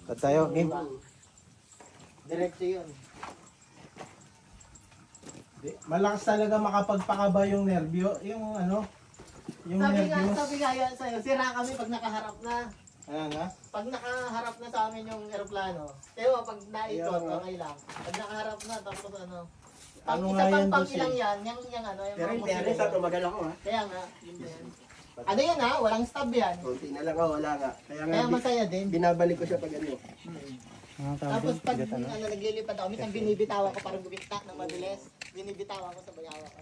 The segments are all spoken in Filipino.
Cut tayo, game. Diretso yun. Malakas talaga makapagpakaba yung nerbyo. Yung ano, yung nerbyo. Sabi nga yan sa'yo, sira kami pag nakaharap na. Ayan nga. Pag nakaharap na sa amin yung eroplano, ewan, pag naikot, okay lang. Pag nakaharap na, tapos ano. Pag Ano isa nga yan, pang boss, ilang yan, yung ano, yung Pero mga in fairness, tumagal ako ha. Kaya nga, yun din. Ano yan ha? Walang stub yan. Kunti na lang ako, wala nga. Kaya nga, Kaya masaya din. binabalik ko siya pag ano. Tapos pag ano, naglilipad ako, minsan binibitawan ko parang gumita ng mabilis. Binibitawan ko sa bayawa ko.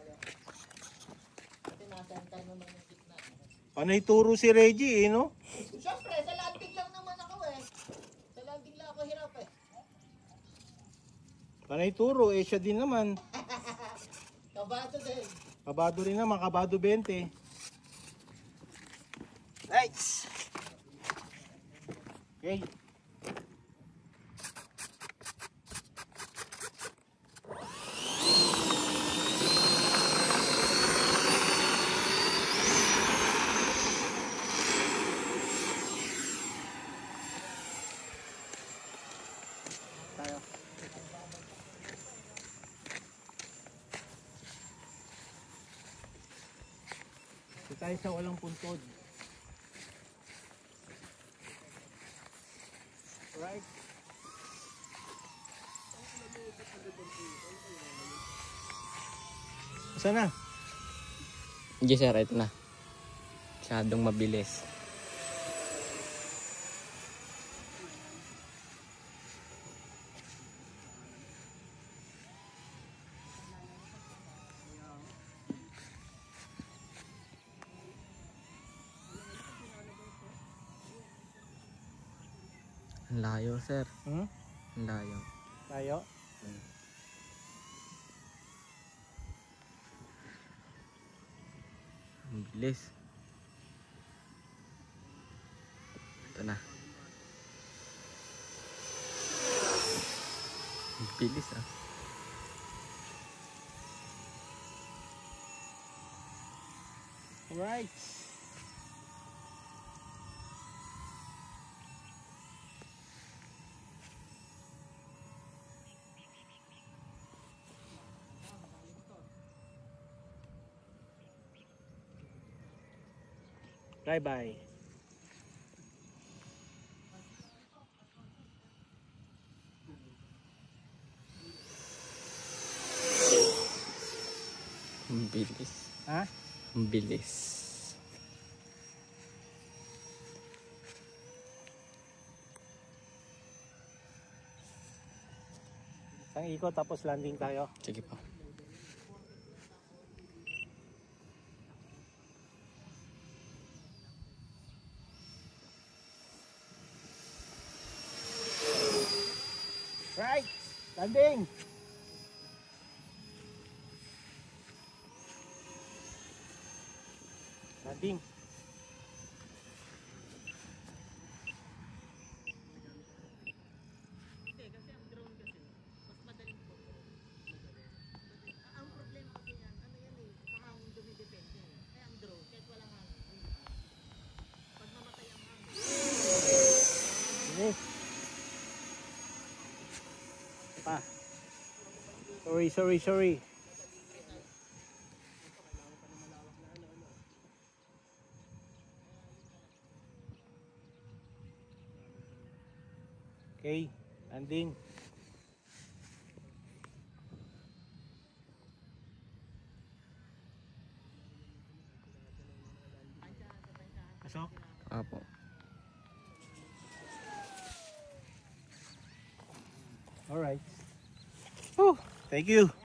Kasi nasa naman yung gitna. Panay turo si Reggie, no? Siyempre, sa landing lang naman ako eh. Sa landing lang ako hirap eh. Panay turo, siya din naman. Kabado din. Kabado rin naman, kabado 20. Nice! Okay. Tayo. Ito tayo sa walang puntod. Right. Saan na? Hindi sir, ito na. Masyadong mabilis. Ang layo sir. Hmm? Ang layo. Tayo? Ang bilis. Ito na. Ang bilis ah. Alright. Bye-bye. Ang bilis. Ha? Ang bilis. Isang ikot tapos landing tayo. Sige po. Right. Landing. Landing. Bilis. Pa. Sorry. Okay, landing. Pasok. Apo. Alright. Oh, thank you.